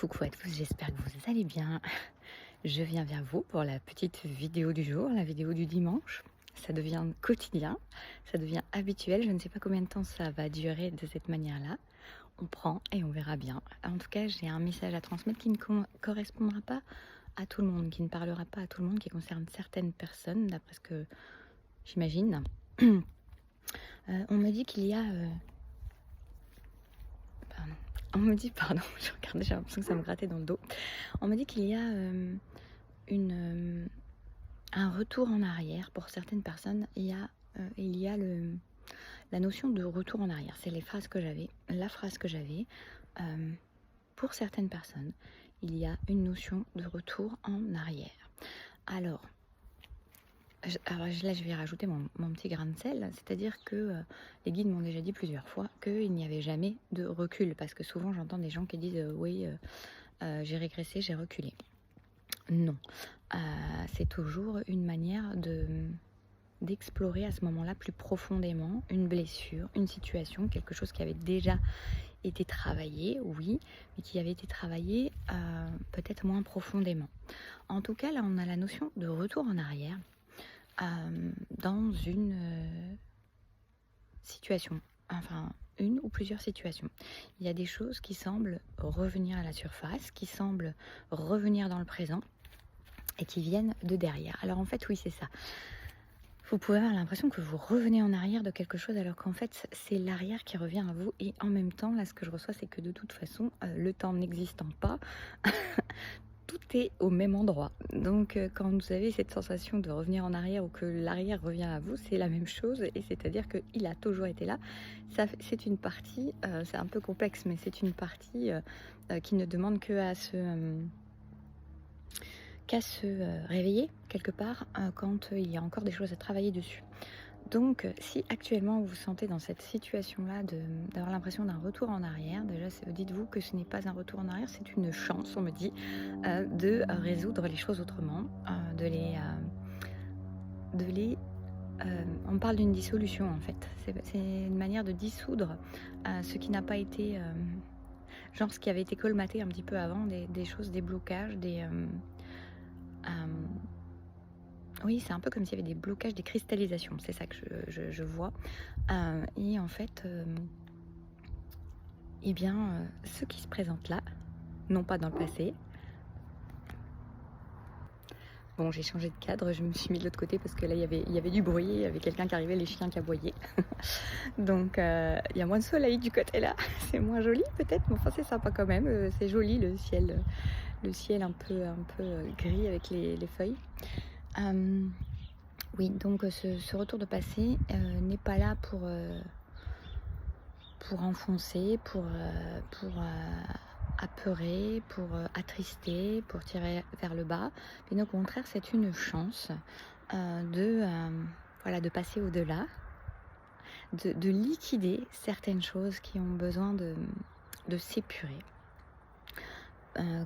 Coucou à tous, j'espère que vous allez bien. Je viens vers vous pour la petite vidéo du jour, la vidéo du dimanche. Ça devient quotidien, ça devient habituel. Je ne sais pas combien de temps ça va durer de cette manière-là. On prend et on verra bien. En tout cas, j'ai un message à transmettre qui ne correspondra pas à tout le monde, qui ne parlera pas à tout le monde, qui concerne certaines personnes, d'après ce que j'imagine. On me dit qu'il y a... Pardon. On me dit, pardon, je regardais, j'ai l'impression que ça me grattait dans le dos. On me dit qu'il y a un retour en arrière pour certaines personnes. Il y a la notion de retour en arrière. C'est la phrase que j'avais. Pour certaines personnes, il y a une notion de retour en arrière. Alors là, je vais rajouter mon petit grain de sel, c'est-à-dire que les guides m'ont déjà dit plusieurs fois qu'il n'y avait jamais de recul, parce que souvent j'entends des gens qui disent oui, j'ai régressé, j'ai reculé. Non, c'est toujours une manière d'explorer à ce moment-là plus profondément une blessure, une situation, quelque chose qui avait déjà été travaillé, oui, mais qui avait été travaillé peut-être moins profondément. En tout cas, là, on a la notion de retour en arrière dans une situation, enfin une ou plusieurs situations. Il y a des choses qui semblent revenir à la surface, qui semblent revenir dans le présent et qui viennent de derrière. Alors en fait, oui, c'est ça. Vous pouvez avoir l'impression que vous revenez en arrière de quelque chose alors qu'en fait, c'est l'arrière qui revient à vous. Et en même temps, là, ce que je reçois, c'est que de toute façon, le temps n'existant pas, tout est au même endroit. Donc quand vous avez cette sensation de revenir en arrière ou que l'arrière revient à vous, c'est la même chose, et c'est-à-dire qu'il a toujours été là. C'est une partie, c'est un peu complexe, mais c'est une partie qui ne demande qu'à se réveiller quelque part quand il y a encore des choses à travailler dessus. Donc, si actuellement vous vous sentez dans cette situation-là d'avoir l'impression d'un retour en arrière, déjà dites-vous que ce n'est pas un retour en arrière, c'est une chance, on me dit, de résoudre les choses autrement, on parle d'une dissolution en fait. C'est une manière de dissoudre ce qui n'a pas été, genre ce qui avait été colmaté un petit peu avant, des choses, des blocages, oui, c'est un peu comme s'il y avait des blocages, des cristallisations, c'est ça que je vois. Et en fait, ce qui se présente là, non pas dans le passé. Bon, j'ai changé de cadre, je me suis mis de l'autre côté parce que là, il y avait du bruit, il y avait quelqu'un qui arrivait, les chiens qui aboyaient. Donc, il y a moins de soleil du côté là. C'est moins joli peut-être, mais enfin, c'est sympa quand même. C'est joli le ciel un peu gris avec les feuilles. Oui, donc ce retour de passé n'est pas là pour enfoncer, pour apeurer, pour attrister, pour tirer vers le bas. Mais au contraire, c'est une chance de passer au-delà, de liquider certaines choses qui ont besoin de s'épurer.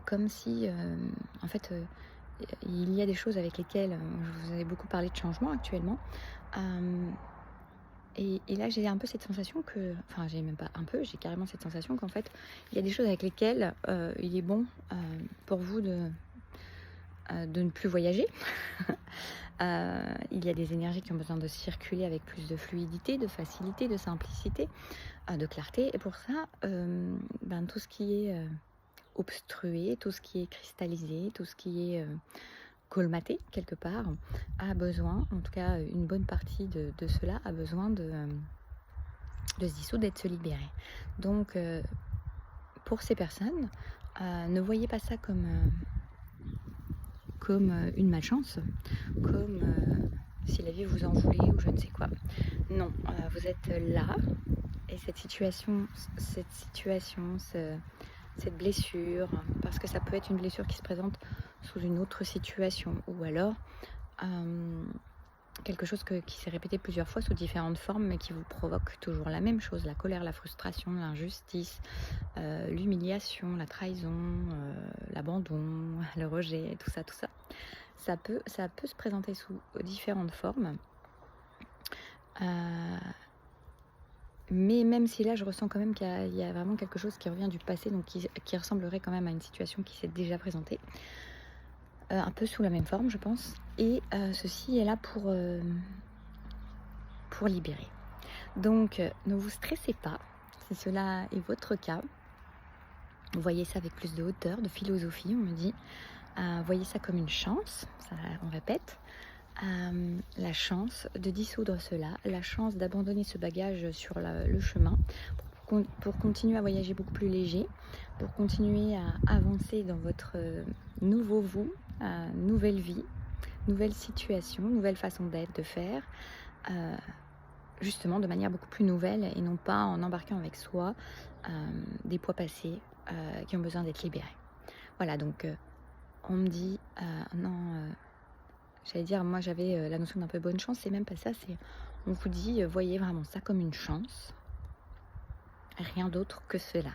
Comme si, en fait, il y a des choses avec lesquelles, je vous avais beaucoup parlé de changement actuellement, et là j'ai un peu cette sensation que, enfin j'ai même pas un peu, j'ai carrément cette sensation qu'en fait, il y a des choses avec lesquelles il est bon pour vous de ne plus voyager. Il y a des énergies qui ont besoin de circuler avec plus de fluidité, de facilité, de simplicité, de clarté. Et pour ça, tout ce qui est obstrué, tout ce qui est cristallisé, tout ce qui est colmaté quelque part, a besoin, en tout cas une bonne partie de cela a besoin de se dissoudre, d'être se libérer. Donc pour ces personnes, ne voyez pas ça comme une malchance, comme si la vie vous en voulait ou je ne sais quoi. Non, vous êtes là, et cette situation, cette blessure, parce que ça peut être une blessure qui se présente sous une autre situation, ou alors quelque chose qui s'est répété plusieurs fois sous différentes formes, mais qui vous provoque toujours la même chose: la colère, la frustration, l'injustice, l'humiliation, la trahison, l'abandon, le rejet, tout ça. Ça peut se présenter sous différentes formes. Mais même si là, je ressens quand même qu'il y a vraiment quelque chose qui revient du passé, donc qui ressemblerait quand même à une situation qui s'est déjà présentée, un peu sous la même forme, je pense. Et ceci est là pour libérer. Donc, ne vous stressez pas, si cela est votre cas. Voyez ça avec plus de hauteur, de philosophie, on me dit. Voyez ça comme une chance, ça, on répète. La chance de dissoudre cela, la chance d'abandonner ce bagage sur le chemin pour continuer à voyager beaucoup plus léger, pour continuer à avancer dans votre nouveau vous, nouvelle vie, nouvelle situation, nouvelle façon d'être, de faire, justement de manière beaucoup plus nouvelle et non pas en embarquant avec soi des poids passés qui ont besoin d'être libérés. Voilà, donc on me dit non, j'allais dire, moi j'avais la notion d'un peu bonne chance, c'est même pas ça, c'est on vous dit voyez vraiment ça comme une chance, rien d'autre que cela.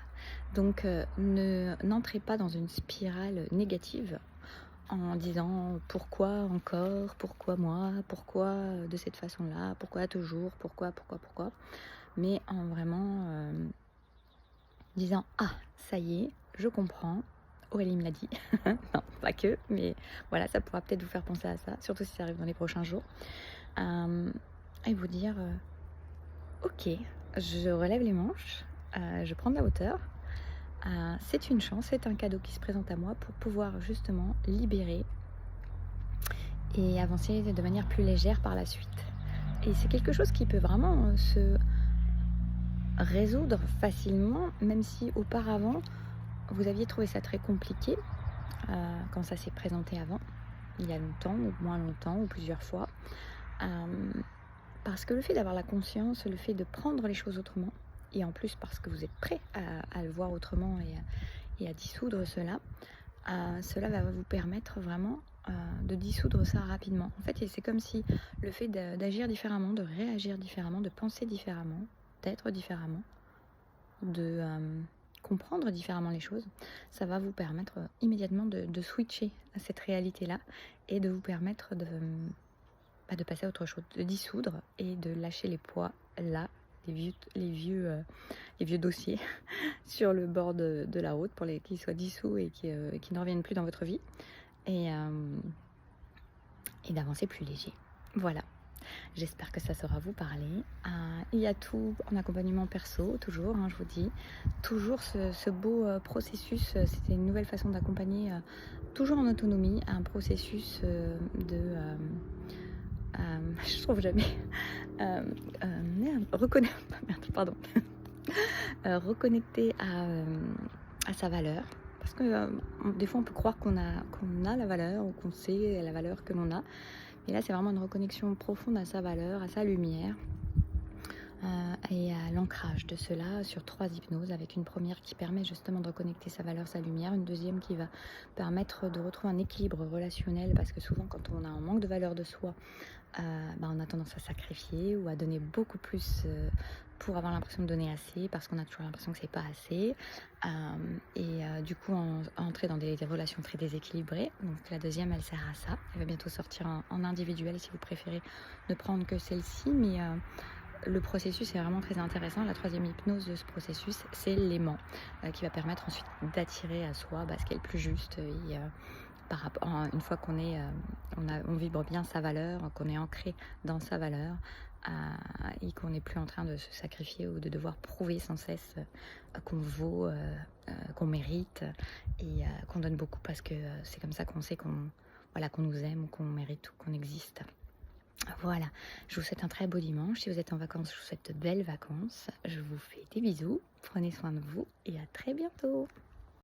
Donc n'entrez pas dans une spirale négative en disant pourquoi encore, pourquoi moi, pourquoi de cette façon-là, pourquoi toujours, pourquoi, mais en vraiment disant ah ça y est, je comprends. Aurélie me l'a dit, non pas que, mais voilà, ça pourra peut-être vous faire penser à ça, surtout si ça arrive dans les prochains jours, et vous dire ok, je relève les manches, je prends de la hauteur, c'est une chance, c'est un cadeau qui se présente à moi pour pouvoir justement libérer et avancer de manière plus légère par la suite. Et c'est quelque chose qui peut vraiment se résoudre facilement, même si auparavant vous aviez trouvé ça très compliqué quand ça s'est présenté avant, il y a longtemps ou moins longtemps ou plusieurs fois, parce que le fait d'avoir la conscience, le fait de prendre les choses autrement, et en plus parce que vous êtes prêt à le voir autrement et à dissoudre cela, cela va vous permettre vraiment de dissoudre ça rapidement. En fait, c'est comme si le fait d'agir différemment, de réagir différemment, de penser différemment, d'être différemment, de comprendre différemment les choses, ça va vous permettre immédiatement de switcher à cette réalité-là et de vous permettre de passer à autre chose, de dissoudre et de lâcher les poids là, les vieux dossiers sur le bord de la route pour qu'ils soient dissous et qui ne reviennent plus dans votre vie et d'avancer plus léger. Voilà. J'espère que ça saura vous parler. Il y a tout en accompagnement perso, toujours, je vous dis. Toujours ce beau processus, c'était une nouvelle façon d'accompagner, toujours en autonomie, un processus je trouve jamais. Reconnecter à sa valeur. Parce que des fois, on peut croire qu'on a la valeur ou qu'on sait la valeur que l'on a. Et là, c'est vraiment une reconnexion profonde à sa valeur, à sa lumière et à l'ancrage de cela sur 3 hypnoses, avec une première qui permet justement de reconnecter sa valeur, sa lumière, une deuxième qui va permettre de retrouver un équilibre relationnel, parce que souvent quand on a un manque de valeur de soi, on a tendance à sacrifier ou à donner beaucoup plus pour avoir l'impression de donner assez, parce qu'on a toujours l'impression que c'est pas assez, du coup entrer dans des relations très déséquilibrées. Donc la deuxième, elle sert à ça. Elle va bientôt sortir en individuel si vous préférez ne prendre que celle-ci, mais le processus est vraiment très intéressant. La troisième hypnose de ce processus, c'est l'aimant, qui va permettre ensuite d'attirer à soi ce qui est le plus juste. Et, par rapport, une fois qu'on est, on vibre bien sa valeur, qu'on est ancré dans sa valeur, et qu'on n'est plus en train de se sacrifier ou de devoir prouver sans cesse qu'on vaut, qu'on mérite et qu'on donne beaucoup parce que c'est comme ça qu'on sait qu'on nous aime, qu'on mérite ou qu'on existe. Voilà, je vous souhaite un très beau dimanche. Si vous êtes en vacances, je vous souhaite de belles vacances. Je vous fais des bisous, prenez soin de vous et à très bientôt.